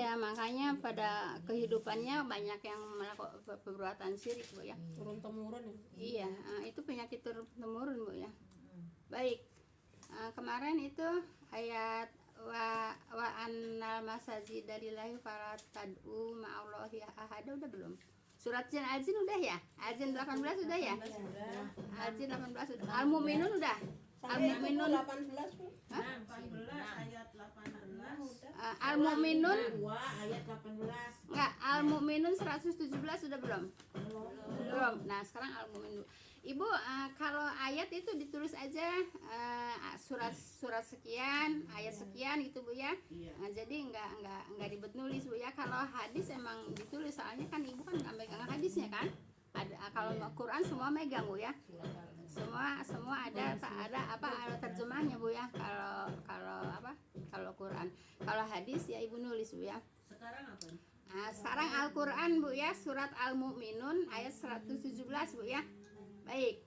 Iya, makanya pada kehidupannya banyak yang melakukan perbuatan syirik, Bu ya. Turun temurun ya. Iya, itu penyakit turun temurun, Bu ya. Baik. Kemarin itu ayat wa annal masajida lillahi fala tad'u ma'allahi ahada udah belum? Surat Al-Jin udah ya? Al-Jin 18 udah ya? Al-Jin 18 udah. Al-Mu'minun udah? Al-Mu'minun 18 Bu. 18 ayat 18. Al-Mu'minun 2 ayat 18. enggak, Al-Mu'minun 117 sudah belum? Belum. Nah, sekarang Al-Mu'minun. Ibu, kalau ayat itu ditulis aja surat sekian, ayat sekian gitu Bu ya. Iya. Nah, jadi enggak ribet nulis Bu ya. Kalau hadis emang ditulis, soalnya kan Ibu kan enggak megang hadisnya kan? Ada kalau Quran semua megang Bu ya. Semua ada terjemahnya Bu ya. Kalau Quran. Kalau hadis ya Ibu nulis Bu ya. Sekarang apa? Sekarang Al-Quran Bu ya, surat Al-Mu'minun ayat 117 Bu ya. Baik.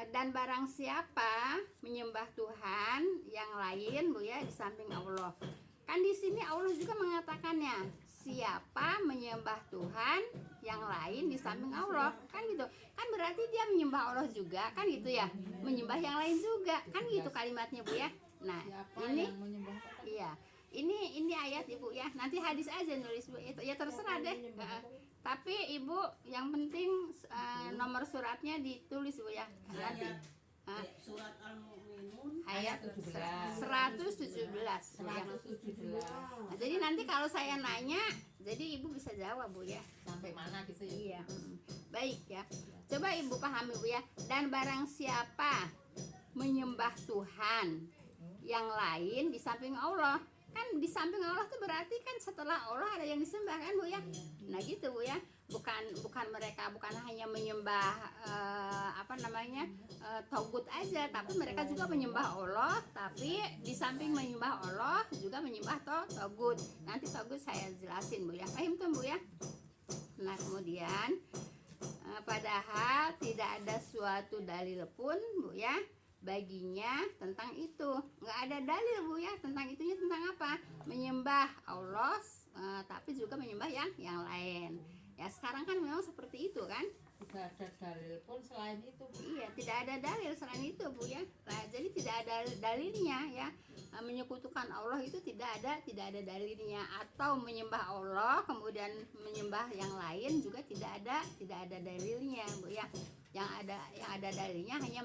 Dan barang siapa menyembah Tuhan yang lain Bu ya di samping Allah. Kan di sini Allah juga mengatakannya, siapa menyembah Tuhan yang lain di samping Allah, kan gitu. Kan berarti dia menyembah Allah juga, kan gitu ya. Menyembah yang lain juga, kan gitu kalimatnya Bu ya. Nah, ini iya. Ini ayat Ibu ya. Nanti hadis aja nulis Bu. Itu ya terserah deh. Tapi Ibu yang penting nomor suratnya ditulis Bu ya. Nanti Surat Al-Mu'minun ayat 117. Nah, jadi nanti kalau saya nanya, jadi Ibu bisa jawab Bu ya. Sampai mana gitu ya? Iya. Baik ya. Coba Ibu pahami Bu ya. Dan barang siapa menyembah Tuhan yang lain di samping Allah, kan di samping Allah tuh berarti kan setelah Allah ada yang disembah kan Bu ya. Nah gitu Bu ya. Bukan mereka bukan hanya menyembah togut aja, tapi mereka juga menyembah Allah, tapi di samping menyembah Allah juga menyembah togut. Nanti togut saya jelasin Bu ya. Paham tuh Bu ya. Nah kemudian padahal tidak ada suatu dalil pun Bu ya baginya tentang itu. Nggak ada dalil Bu ya tentang itunya, tentang apa? Menyembah Allah tapi juga menyembah yang lain. Ya sekarang kan memang seperti itu kan. Tidak ada dalil pun selain itu Bu. Iya, tidak ada dalil selain itu Bu ya. Nah, jadi tidak ada dalilnya ya. Menyekutukan Allah itu tidak ada dalilnya, atau menyembah Allah kemudian menyembah yang lain juga tidak ada dalilnya Bu ya. Yang ada dalilnya hanya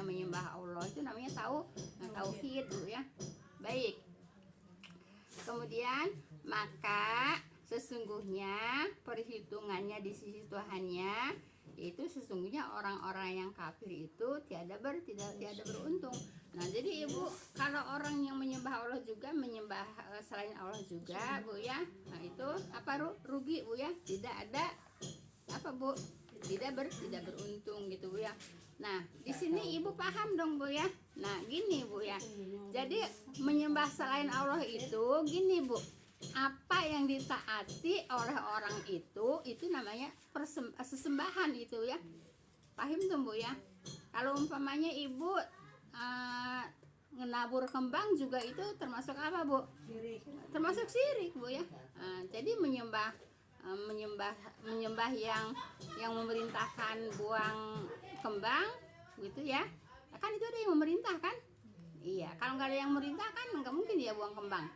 menyembah Allah, itu namanya tauhid Bu ya. Baik. Kemudian maka sesungguhnya perhitungannya di sisi Tuhannya itu sesungguhnya orang-orang yang kafir itu tidak beruntung. Nah jadi Ibu, kalau orang yang menyembah Allah juga menyembah selain Allah juga Bu ya, nah itu apa rugi Bu ya, tidak ada apa Bu, tidak beruntung gitu Bu ya. Nah di sini Ibu paham dong Bu ya. Nah gini Bu ya, jadi menyembah selain Allah itu gini Bu, apa yang ditaati oleh orang itu namanya sesembahan itu ya. Paham tuh Bu ya. Kalau umpamanya Ibu ngenabur kembang juga itu termasuk apa Bu? Syirik. Termasuk syirik Bu ya. Jadi menyembah yang memerintahkan buang kembang gitu ya. Kan itu ada yang memerintah kan? Iya, kalau nggak ada yang memerintah kan nggak mungkin dia buang kembang.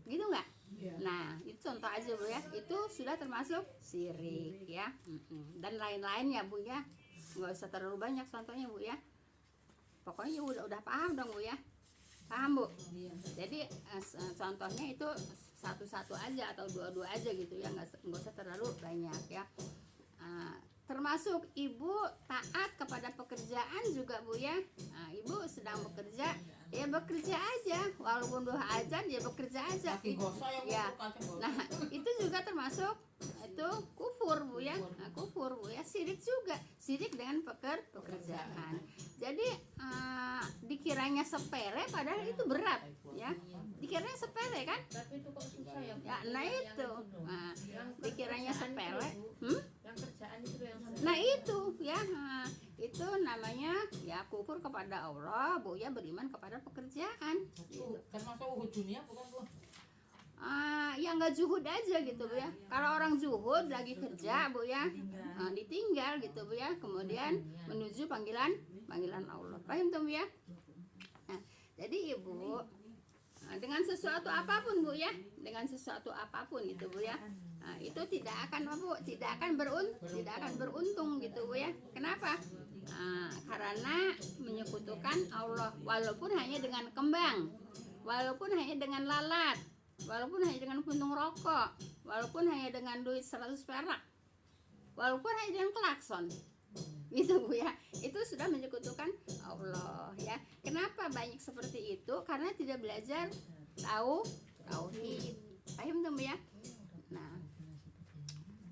Gitu nggak? Nah itu contoh aja Bu ya, itu sudah termasuk syirik ya. Dan lain-lainnya Bu ya, nggak usah terlalu banyak contohnya Bu ya. Pokoknya udah paham dong Bu ya. Paham Bu? Jadi contohnya itu satu-satu aja atau dua-dua aja gitu ya, nggak usah terlalu banyak ya. Termasuk Ibu taat kepada pekerjaan juga Bu ya. Nah, Ibu sedang bekerja, ya bekerja aja, walaupun doa azan ya bekerja aja. Ya. Nah itu juga termasuk itu kufur Bu ya. Nah, kufur Bu ya, syirik juga, syirik dengan pekerjaan. Jadi dikiranya sepele padahal itu berat ya. Dikiranya sepele kan? Tapi itu kok susah ya Bu? Ya, nah itu. Nah, dikiranya sepele. Yang kerjaan itu yang Nah itu ya, itu namanya ya kufur kepada Allah Bu ya, beriman kepada pekerjaan. termasuk uhud dunia bukan Bu? ya nggak zuhud aja gitu Bu ya. Kalau orang zuhud lagi kerja Bu ya, ditinggal gitu Bu ya, kemudian menuju panggilan Allah. Paham tuh Bu ya? Nah, jadi Ibu dengan sesuatu apapun Bu ya, dengan sesuatu apapun gitu Bu ya, itu tidak akan Bu, tidak akan beruntung gitu Bu ya. Kenapa? Karena menyekutukan Allah, walaupun hanya dengan kembang, walaupun hanya dengan lalat, walaupun hanya dengan puntung rokok, walaupun hanya dengan duit 100 perak, walaupun hanya dengan klakson, gitu Bu ya, itu sudah menyekutukan Allah ya. Kenapa banyak seperti itu? Karena tidak belajar tauhid. Paham tuh Bu ya? Nah,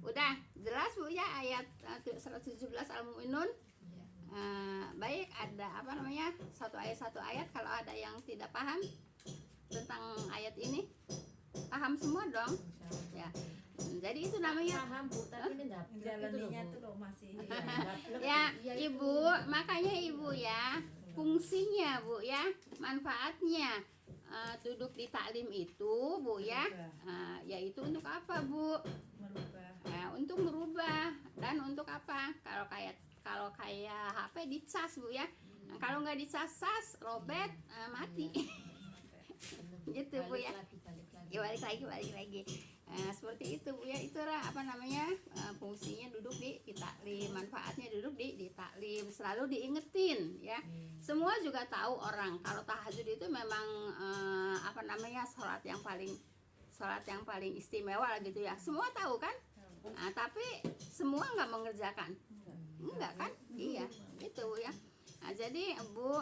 udah jelas Bu ya ayat 117 Al-Mu'minun. Baik, ada apa namanya, satu ayat. Kalau ada yang tidak paham tentang ayat ini, paham semua dong ya. Jadi itu namanya paham Bu, tapi ini enggak Jalaninya tuh loh masih. ya Ibu, makanya Ibu ya, fungsinya Bu ya, manfaatnya duduk di taklim itu Bu ya, yaitu untuk apa Bu? Merubah. Untuk merubah dan untuk apa? Kalau kayak HP dicas Bu ya, kalau nggak dicas robek, mati. Gitu Bu ya. Ya balik lagi. Seperti itu Bu ya, itulah apa namanya, fungsinya duduk di taklim, manfaatnya duduk di taklim, selalu diingetin ya. Semua juga tahu orang kalau tahajud itu memang apa namanya, sholat yang paling istimewa lah gitu ya. Semua tahu kan? Tapi semua nggak mengerjakan, enggak kan? Iya, itu Bu ya. Jadi Bu,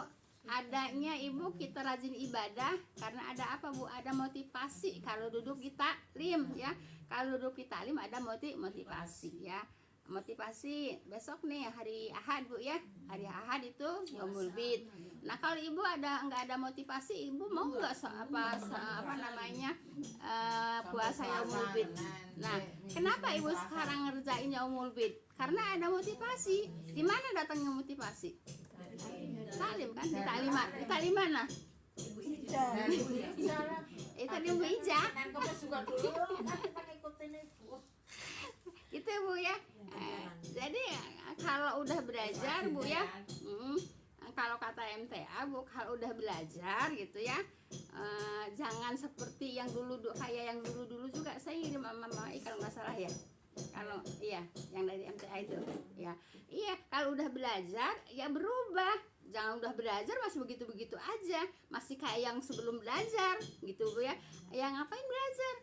adanya Ibu kita rajin ibadah karena ada apa Bu? Ada motivasi kalau duduk di taklim ya. Kalau duduk di taklim ada motivasi ya. Motivasi besok nih hari Ahad Bu ya. Hari Ahad itu Yaumul Bid. Nah, kalau Ibu nggak ada motivasi, Ibu mau nggak apa namanya, puasa Yaumul Bid? Nah, kenapa Ibu sekarang ngerjain Yaumul Bid? Karena ada motivasi. Di mana datangnya motivasi? Taklim kan? Di taklim mana? Ibu Ija. Itu di Bu Ija. Kamu suka dulu, kita ikutin Ibu. Itu Bu ya. Jadi kalau udah belajar Bu ya, kalau kata MTA Bu, kalau udah belajar gitu ya, jangan seperti yang dulu kayak yang dulu juga saya ngirim sama Mama kalau nggak salah ya. Kalau iya yang dari MTA itu ya, iya kalau udah belajar ya berubah. Jangan udah belajar masih begitu-begitu aja, masih kayak yang sebelum belajar gitu Bu ya. Yang ngapain belajar?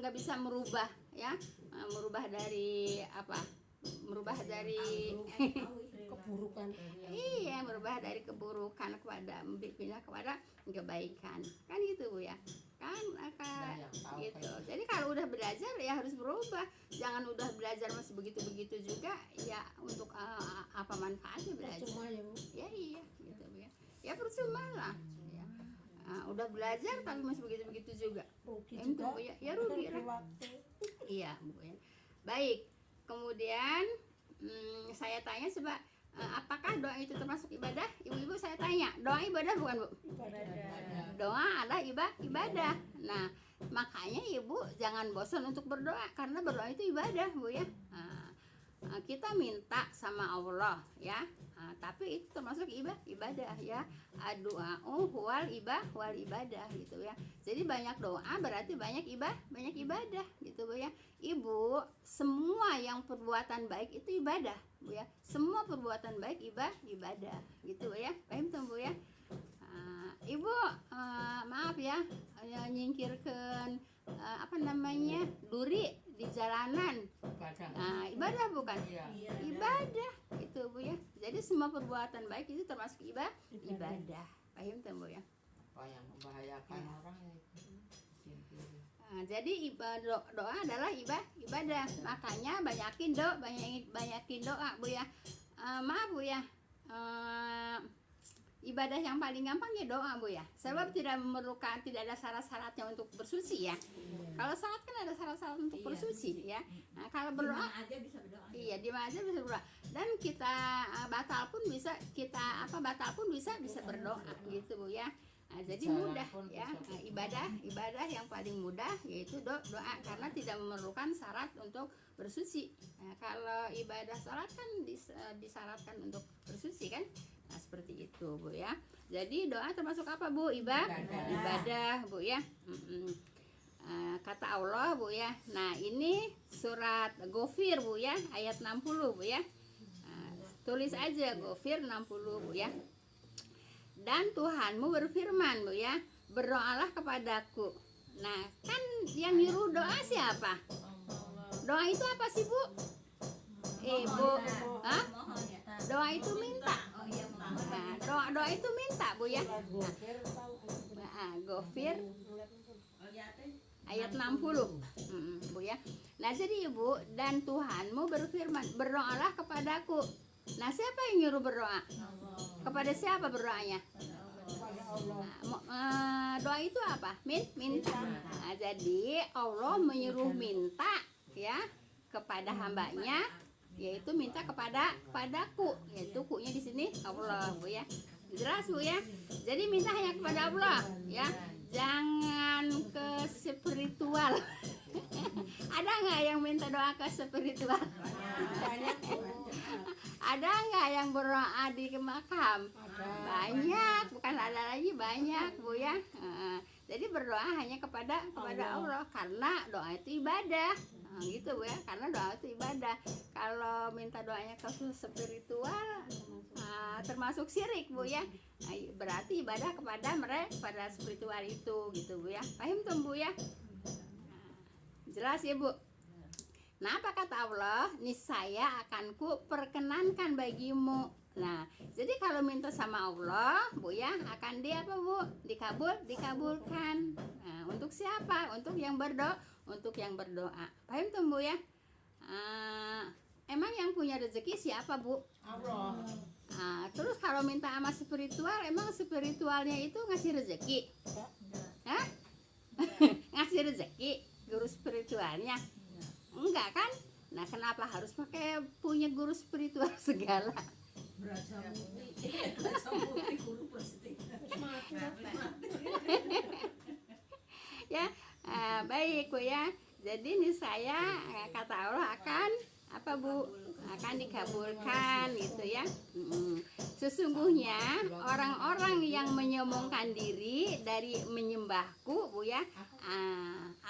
Nggak bisa merubah ya, merubah dari apa? Merubah dari keburukan. iya, merubah dari keburukan pindah kepada kebaikan, kan gitu Bu ya, kan gitu. Jadi kalau udah belajar ya harus berubah, jangan udah belajar masih begitu juga ya. Untuk apa manfaatnya belajar? Percuma ya Bu. Ya iya gitu Bu ya, ya percuma lah ya. Udah belajar tapi masih begitu juga, Rugi itu juga. Bu ya, ya rugi lah. Waktu. Iya Bu ya. Baik, kemudian saya tanya coba, apakah doa itu termasuk ibadah? Ibu-ibu saya tanya, doa ibadah bukan Bu? Ibadah. Doa adalah ibadah. Nah, makanya Ibu jangan bosan untuk berdoa, karena berdoa itu ibadah Bu ya. Kita minta sama Allah ya, tapi itu termasuk ibadah ya. Doa huwal ibadah gitu ya. Jadi banyak doa berarti banyak ibadah gitu Bu ya. Ibu, semua yang perbuatan baik itu ibadah Bu ya. Semua perbuatan baik ibadah gitu ya. Paham tuh Bu ya? Ibu maaf ya, nyingkirkan apa namanya, duri di jalanan. Ibadah bukan? Iya. Ibadah itu Bu ya. Jadi semua perbuatan baik itu termasuk ibadah. Paham tuh Bu ya? Apa yang membahayakan orang ya itu. Jadi doa adalah ibadah. Makanya banyakin doa Bu ya. Maaf Bu ya. Ibadah yang paling gampang ya doa Bu ya. Sebab tidak ada syarat-syaratnya untuk bersuci ya. Kalau salat kan ada syarat-syarat untuk bersuci ya. Nah, kalau berdoa aja bisa berdoa. iya, di mana aja bisa berdoa. Dan kita batal pun bisa berdoa gitu Bu ya. Jadi Jalan mudah pun ya. bisa. Ibadah yang paling mudah yaitu doa karena tidak memerlukan syarat untuk bersuci. Nah, kalau ibadah salat kan disyaratkan untuk bersuci kan. Nah, seperti itu Bu ya. Jadi doa termasuk apa Bu? Ibadah Bu ya. Kata Allah Bu ya. Nah, ini surat Ghafir Bu ya, ayat 60 Bu ya. Tulis aja Ghafir 60 Bu ya. Dan Tuhanmu berfirman Bu ya, berdoalah kepadaku. Nah, kan yang nyuruh doa siapa? Doa itu apa sih Bu? Bu, hah? Mohon ya. Doa itu minta. Oh iya, mohon. Nah, doa itu minta Bu ya. Gofir tahu. Ghafir Oh iya, Teh. ayat 60 Bu ya. Nah, jadi Ibu, dan Tuhanmu berfirman, berdoalah kepadaku. Nah, siapa yang nyuruh berdoa? Kepada siapa berdoanya? Pada Allah. Doa itu apa? Minta. Nah, jadi Allah menyuruh minta ya kepada hambanya, yaitu minta kepadaku, yaitu kunya di sini Allah Bu ya. Jelas Bu ya. Jadi minta hanya kepada Allah ya. Jangan ke spiritual. Ada nggak yang minta doa ke spiritual? Banyak Bu. Ada nggak yang berdoa di makam? Banyak, bukan ada lagi, banyak Bu ya. Jadi berdoa hanya kepada Allah karena doa itu ibadah. Gitu Bu ya, karena doa itu ibadah. Kalau minta doanya ke spiritual termasuk syirik Bu ya. Berarti ibadah kepada mereka, pada spiritual itu gitu Bu ya. Paham tuh Bu ya? Jelas ya Bu. Nah, apa kata Allah? Niscaya akan ku perkenankan bagimu. Nah, jadi kalau minta sama Allah, Bu ya, akan dia apa Bu? Dikabulkan. Nah, untuk siapa? Untuk yang berdoa, Paham tuh Bu ya? Emang yang punya rezeki siapa Bu? Allah. Terus kalau minta sama spiritual, emang spiritualnya itu ngasih rezeki? Hah? Ngasih rezeki guru spiritualnya? Enggak kan? Nah, kenapa harus pakai punya guru spiritual segala? Berasa mukti guru pasti. Ya, baik Bu ya. Jadi ini saya kata Allah akan apa Bu? Akan dikabulkan gitu ya. Sesungguhnya orang-orang yang menyombongkan diri dari menyembahku Bu ya,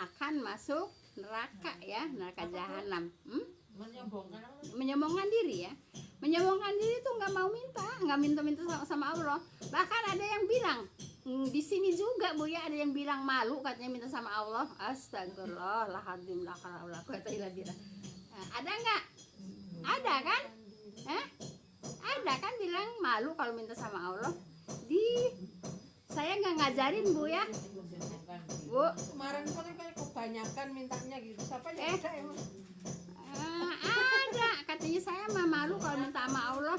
akan masuk neraka ya, neraka jahanam. Menyombongkan apa? Menyombongkan diri ya. Menyombongkan diri itu nggak mau nggak minta sama Allah. Bahkan ada yang bilang di sini juga Bu ya, ada yang bilang malu katanya minta sama Allah. Astagfirullahaladzim, la haula wala quwata illa billah. Ada nggak? Ada kan? Ada kan bilang malu kalau minta sama Allah. Saya nggak ngajarin Bu ya. Bu, Kemarin kan kayak kebanyakan mintanya gitu. Siapa yang ada emang? ada katanya saya mah malu kalau minta sama Allah.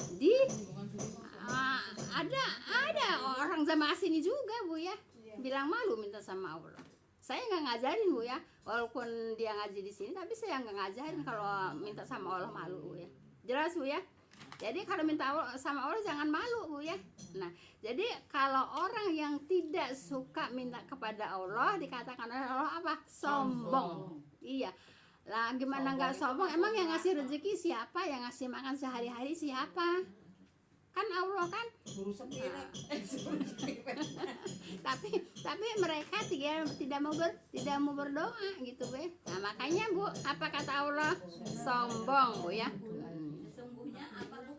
Ada orang jamaah sini juga Bu ya, bilang malu minta sama Allah. Saya nggak ngajarin Bu ya, walaupun dia ngaji di sini, tapi saya nggak ngajarin kalau minta sama Allah malu Bu ya. Jelas Bu ya. Jadi kalau minta sama Allah jangan malu Bu ya. Nah, jadi kalau orang yang tidak suka minta kepada Allah, dikatakan oleh Allah apa? Sombong. Iya. Lah gimana nggak sombong? Emang yang ngasih rezeki siapa? Yang ngasih makan sehari-hari siapa? Kan Allah kan. Guru sepira. Tapi mereka tidak mau berdoa gitu Bu. Nah, makanya Bu, apa kata Allah? Sombong Bu ya. Sesungguhnya apa Bu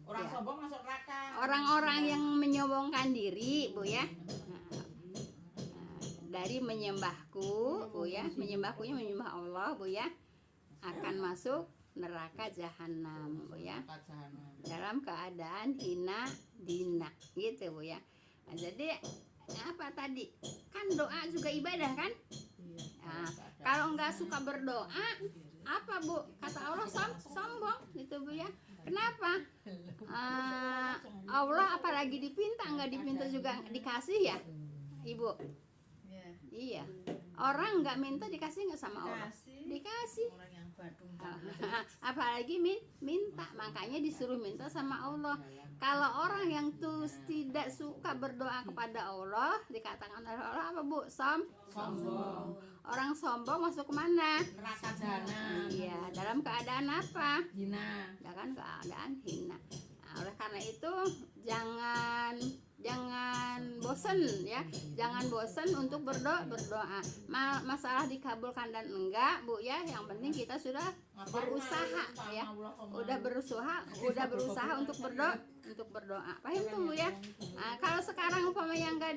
Orang sombong masuk neraka. Orang-orang yang menyombongkan diri Bu ya. Dari menyembahku Bu ya, menyembahkunya menyembah Allah Bu ya, akan masuk neraka jahanam Bu ya, dalam keadaan hina dina gitu Bu ya. Nah, jadi apa tadi kan doa juga ibadah kan? Nah, kalau nggak suka berdoa apa Bu? Kata Allah sombong gitu Bu ya. Kenapa? Allah apalagi dipinta, nggak dipinta juga dikasih ya Ibu? Iya. Orang nggak minta dikasih nggak sama Allah? Dikasih. Orang yang badung. Apalagi minta, makanya disuruh minta sama Allah. Kalau orang yang tuh tidak suka berdoa kepada Allah, dikatakan oleh Allah apa Bu? Sombong. Orang sombong masuk kemana? Neraka jahanam. Iya, dalam keadaan apa? Hina. Dalam keadaan hina. Nah, oleh karena itu jangan bosen ya, jangan bosen untuk berdoa. Masalah dikabulkan dan enggak Bu ya, yang penting kita sudah berusaha ya, udah berusaha untuk berdoa. Paham tuh Bu ya? Nah, kalau sekarang umpamanya nggak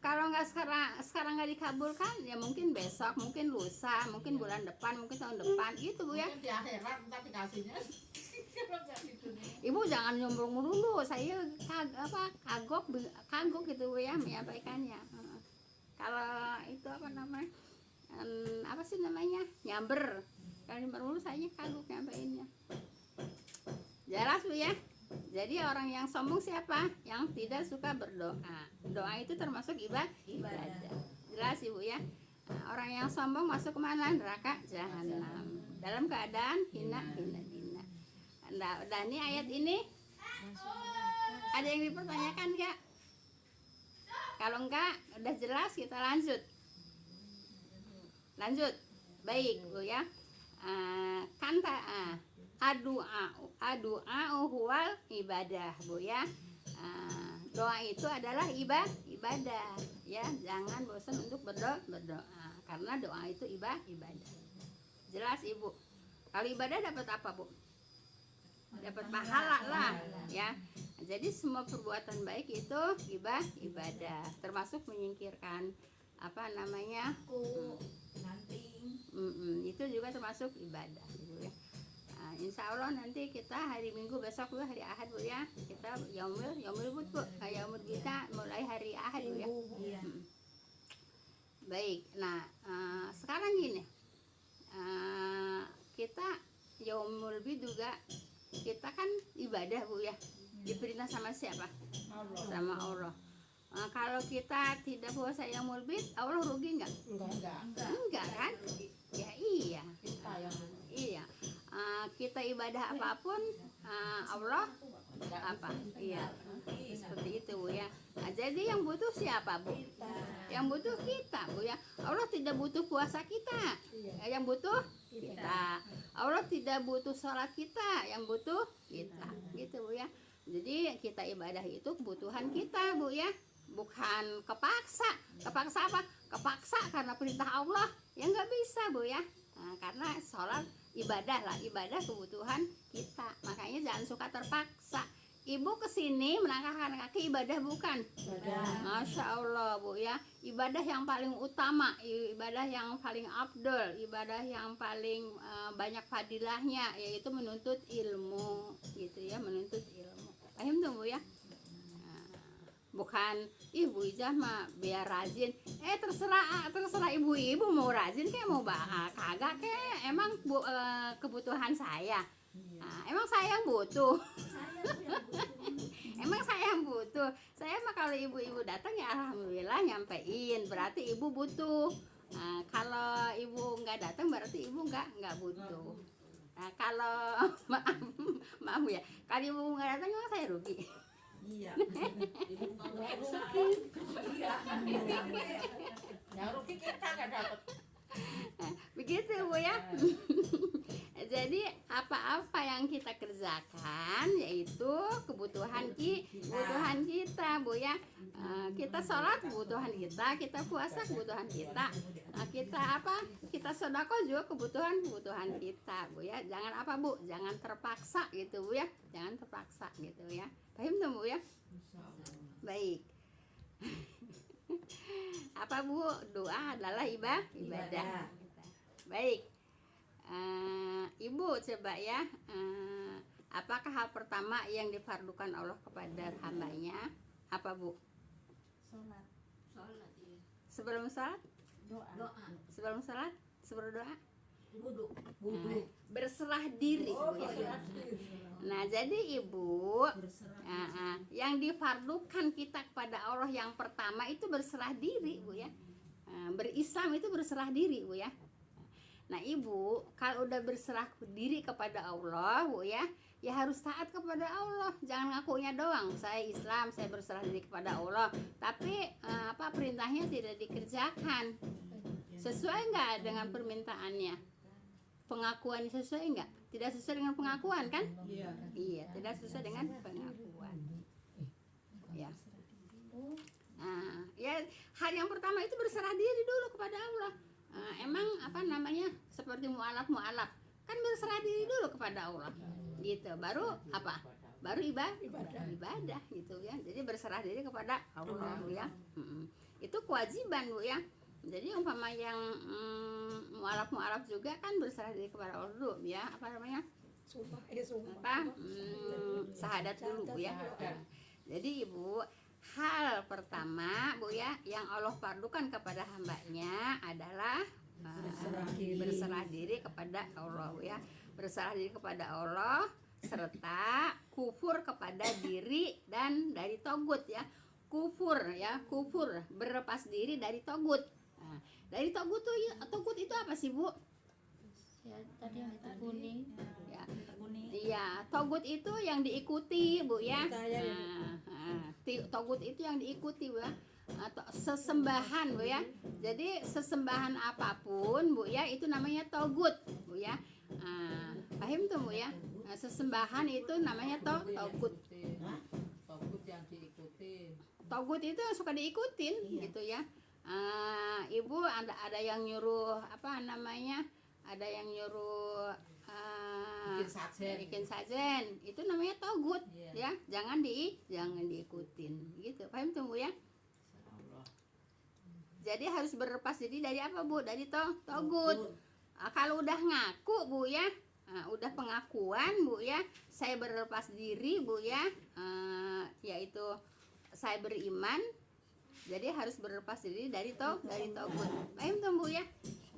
kalau nggak sekarang nggak dikabulkan, ya mungkin besok, mungkin lusa, mungkin bulan depan, mungkin tahun depan gitu Bu ya. Mungkin di akhirat entar dikasihnya. Ibu jangan nyombong dulu, saya kagok gitu Bu ya menyampaikannya. Kalau itu apa namanya, apa sih namanya, nyamber, kalau nyamber saya kagok nyampainnya. Jelas Bu ya. Jadi orang yang sombong siapa? Yang tidak suka berdoa. Doa itu termasuk ibadah. Jelas Ibu ya. Nah, orang yang sombong masuk kemana? Neraka jahanam. Dalam keadaan hina. Nah, dan ini ayat ini ada yang dipertanyakan enggak? Kalau enggak, udah jelas kita lanjut. Baik Bu ya. Adu'a huwal ibadah Bu ya. Doa itu adalah ibadah ya. Jangan bosan untuk berdoa karena doa itu ibadah. Jelas Ibu. Kalau ibadah dapat apa Bu? Dapat pahala lah ya. Jadi semua perbuatan baik itu ibadah, termasuk menyingkirkan apa namanya, itu juga termasuk ibadah Bu ya. Nah, insya Allah nanti kita hari Minggu besok Bu, hari Ahad Bu ya, kita yaumul Bu, yaumul kita mulai hari Ahad Bu ya. Baik, nah sekarang gini, kita yaumul bid juga kita kan ibadah Bu ya, diperintah sama siapa? Sama Allah. Kalau kita tidak puasa yaumul bid, Allah rugi nggak? Enggak kan? Ya iya. Iya. Kita ibadah apapun Allah apa? Iya. Seperti itu Bu ya. Nah, jadi yang butuh siapa Bu? Yang butuh kita Bu ya. Allah tidak butuh puasa kita. Yang butuh kita. Allah tidak butuh sholat kita, yang butuh kita. Gitu Bu ya. Jadi kita ibadah itu kebutuhan kita Bu ya. Bukan kepaksa. Kepaksa apa? Kepaksa karena perintah Allah. Ya nggak bisa Bu ya. Nah, karena sholat ibadah kebutuhan kita. Makanya jangan suka terpaksa. Ibu kesini melangkahkan kaki ibadah bukan? Masya Allah Bu ya. Ibadah yang paling utama, ibadah yang paling afdol, ibadah yang paling banyak fadilahnya, yaitu menuntut ilmu gitu ya, menuntut ilmu. Paham tuh Bu ya? Bukan ibu Ijah mah biar rajin. Terserah ibu-ibu mau rajin kayak mau kagak kayak emang kebutuhan saya. Emang saya yang butuh. Emang saya yang butuh. Saya mah kalau ibu-ibu datang ya alhamdulillah nyampein, berarti ibu butuh. Kalau ibu nggak datang berarti ibu nggak butuh. Nah, kalau maaf ya, kalau ibu nggak datang memang saya rugi. Iya. Yang rugi kita nggak dapat. Begitu Bu ya. Jadi apa-apa yang kita kerjakan yaitu kebutuhan kita Bu ya. Kita sholat kebutuhan kita puasa kebutuhan kita. Kita sedekah juga kebutuhan kita Bu ya. Jangan apa Bu? Jangan terpaksa gitu Bu ya. Jangan terpaksa gitu ya. Paham tuh Bu ya? Baik. Apa Bu? Doa adalah ibadah. Baik. Ibu coba ya, apakah hal pertama yang difardukan Allah kepada hambanya? Apa Bu? Sholat iya. Sebelum sholat? Doa. Sebelum sholat? Sebelum doa? Wudhu. Berserah diri Bu ya. Nah jadi Ibu, yang difardukan kita kepada Allah yang pertama itu berserah diri Bu ya. Berislam itu berserah diri, Bu ya. Nah, Ibu kalau udah berserah diri kepada Allah, Bu ya harus taat kepada Allah. Jangan ngakunya doang, saya Islam, saya berserah diri kepada Allah, tapi perintahnya tidak dikerjakan. Sesuai nggak dengan permintaannya? Pengakuan sesuai nggak? Tidak sesuai dengan pengakuan kan? Iya, tidak sesuai dengan pengakuan. Ya. Nah, ya hal yang pertama itu berserah diri dulu kepada Allah. Emang seperti mualaf kan berserah diri dulu kepada Allah, gitu. Baru baru ibadah gitu ya. Jadi berserah diri kepada Allah, Bu ya. Itu kewajiban, Bu ya. Jadi umpama yang mualaf juga kan berserah diri kepada Allah dulu ya. Syahadat dulu, Bu ya. Jadi Ibu, hal pertama, Bu ya, yang Allah fardukan kepada hambanya adalah berserah diri kepada Allah, Bu ya. Berserah diri kepada Allah serta kufur kepada diri dan dari togut ya. Kufur berlepas diri dari togut. Nah, dari togut itu apa sih, Bu? Ya, tadi yang ditekuni. Ya. Iya, togut itu yang diikuti, Bu ya. Togut itu yang diikuti, Bu ya. Atau sesembahan, Bu ya. Jadi sesembahan apapun, Bu ya, itu namanya togut, Bu ya. Paham tuh, Bu ya. Sesembahan itu namanya togut. Togut yang diikuti. Togut itu suka diikutin, gitu ya. Ibu ada yang nyuruh ada yang nyuruh bikin sajen, itu namanya togut, ya. Jangan diikutin, gitu. Paham tuh, Bu ya? Jadi harus berlepas diri dari apa, Bu? Dari togut. Kalau udah ngaku, Bu ya, udah pengakuan, Bu ya, saya berlepas diri, Bu ya, yaitu saya beriman. Jadi harus berlepas diri dari togut. Paham tuh, Bu ya?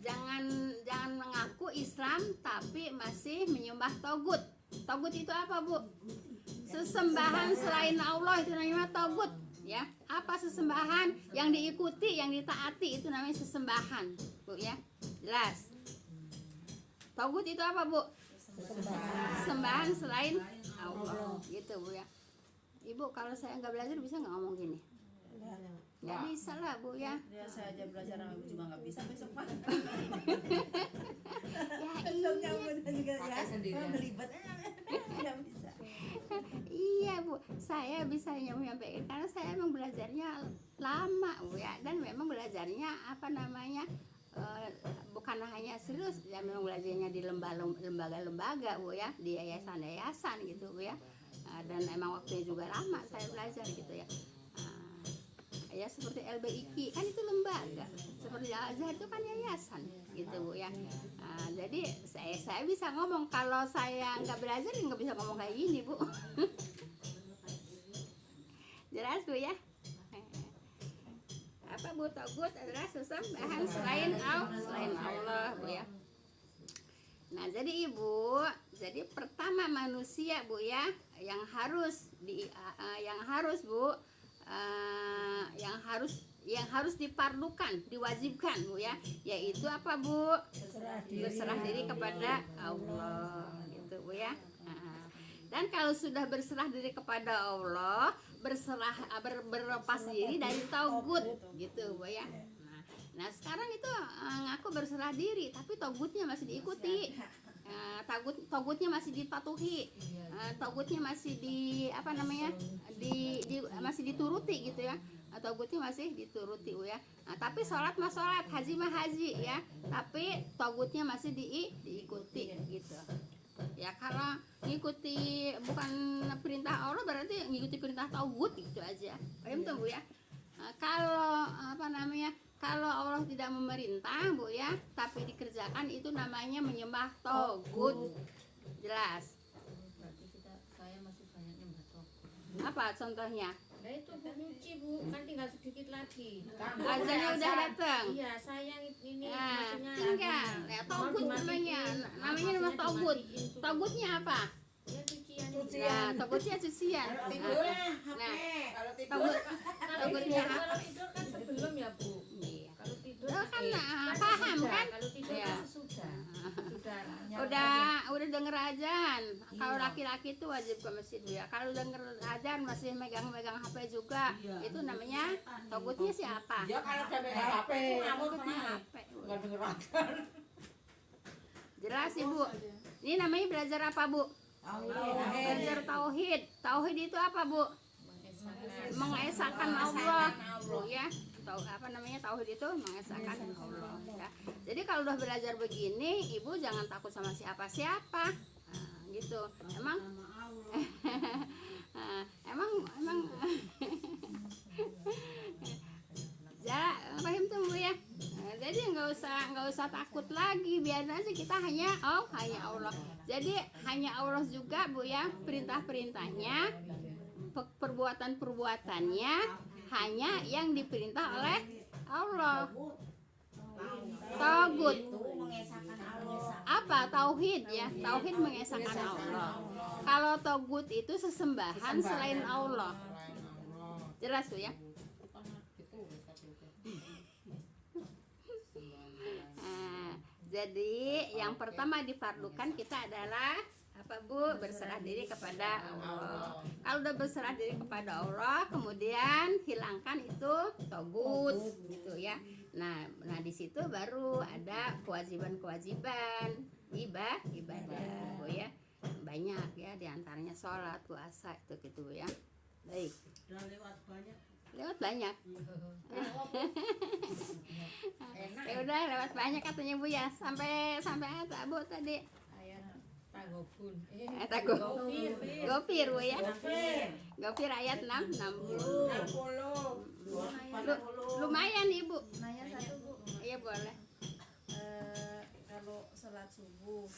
Jangan mengaku Islam tapi masih menyembah togut. Togut itu apa, Bu? Sesembahan selain Allah itu namanya togut, ya. Apa sesembahan yang diikuti, yang ditaati itu namanya sesembahan, Bu ya. Jelas. Togut itu apa, Bu? Sesembahan selain Allah, gitu, Bu ya. Ibu kalau saya nggak belajar bisa nggak ngomong gini? Nggak bisa lah, Bu ya. Ya saya aja belajar sama ibu juga nggak bisa besok pak. Ya iya. Pakai sendirian. Belibet nggak bisa. Iya, Bu, saya bisa menyampaikan karena saya emang belajarnya lama, Bu ya, dan memang belajarnya bukan hanya serius, ya memang belajarnya di lembaga-lembaga, Bu ya, di yayasan-yayasan gitu, Bu ya. Dan emang waktunya juga lama saya belajar gitu ya. Ya seperti LBIK kan itu lembaga, seperti Al-Azhar itu kan yayasan gitu, Bu ya. Jadi saya bisa ngomong, kalau saya nggak belajar nggak bisa ngomong kayak gini, Bu. Jelas, Bu ya. Apa, Bu? Togut adalah sesembahan selain Allah, Bu ya. Nah, jadi Ibu, pertama manusia, Bu ya, yang harus Bu, yang harus dipardukan, diwajibkan, Bu ya, yaitu apa, Bu? Berserah diri kepada Allah, gitu, Bu ya. Dan kalau sudah berserah diri kepada Allah, berlepas diri dari togut, gitu, Bu ya. Nah sekarang itu ngaku berserah diri, tapi togutnya masih diikuti, togutnya masih dipatuhi, togutnya masih masih dituruti gitu ya, togutnya masih dituruti, Bu ya. Nah, tapi sholat mah sholat, haji mah haji ya, tapi togutnya masih diikuti gitu. Ya kalau ngikuti bukan perintah Allah berarti ngikuti perintah togut gitu aja. Paham tuh, Bu ya? Kalau kalau Allah tidak memerintah, Bu ya, tapi dikerjakan, itu namanya menyembah togut. Jelas. Berarti saya masih banyak nyembah togut. Apa contohnya? Nah itu Bu nyuci, Bu, kan tinggal sedikit lagi. Azannya udah datang. Iya, saya ini Nah, maksudnya tinggal. Ya, togut namanya togut. Togutnya apa? ya cucian. Nah, togutnya cucian. Tidurnya Nah, kalau tidur togut, Kalau togutnya tidur, apa? kalau tidur kan sebelum ya, Bu. Iya. Kalau tidur Lo kan Kan paham sesudah, kan? kalau tidur Iya. kan sesudah. Sudah Udah denger azan. Kalau Iya. laki-laki itu wajib ke masjid Bu ya. Kalau denger azan masih megang-megang HP juga, itu namanya togutnya siapa? Ya kalau udah megang HP itu ngamuk Togutnya kemana? HP. Nggak denger azan. Jelas Ibu. Ini namanya belajar apa Bu? Belajar tauhid. Tauhid itu apa Bu? Mengesahkan Allah Bu ya. Tahu apa namanya tauhid itu mengesahkan Allah ya. Jadi kalau udah belajar begini, Ibu jangan takut sama siapa-siapa. Nah, gitu. Emang emang ya paham tuh Bu ya. Nah, jadi nggak usah takut lagi, biar aja kita hanya Allah. Jadi hanya Allah juga Bu ya, perintah-perintahnya, perbuatan-perbuatannya hanya yang diperintah oleh Allah. Togut apa? Tauhid ya. Tauhid mengesahkan Allah. Kalau togut itu sesembahan selain Allah. Jelas tuh ya. Nah, jadi yang pertama difardukan kita adalah apa Bu? Berserah diri kepada Allah. Kalau udah berserah diri kepada Allah, kemudian hilangkan itu togut gitu ya. Nah di situ baru ada kewajiban-kewajiban ibadah Bu ya. Banyak ya, diantaranya sholat, puasa itu gitu ya. Baik. Lewat banyak. Ya udah lewat banyak katanya Bu ya. Sampai apa Bu tadi? Tagobun. Gofir Bu ya. Gofir ayat 60. Lumayan Ibu. Nanya satu Bu. Iya boleh. Kalau sholat subuh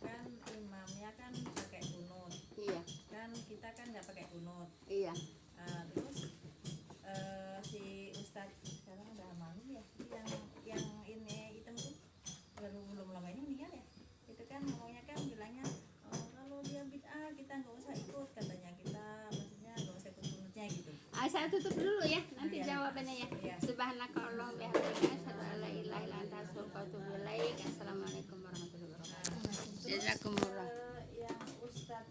kan imamnya kan pakai kunut, Iya, kan kita kan nggak pakai kunut. iya. Terus si Ustadz sekarang udah malu ya, yang ini hitam tuh belum lama ini meninggal ya. Itu kan ngomongnya kan bilangnya kalau dia bid'ah kita nggak usah ikut katanya, kita maksudnya nggak usah ikut kunutnya gitu. Saya tutup dulu ya, nanti Iya. jawabannya ya. Iya. Subhanaka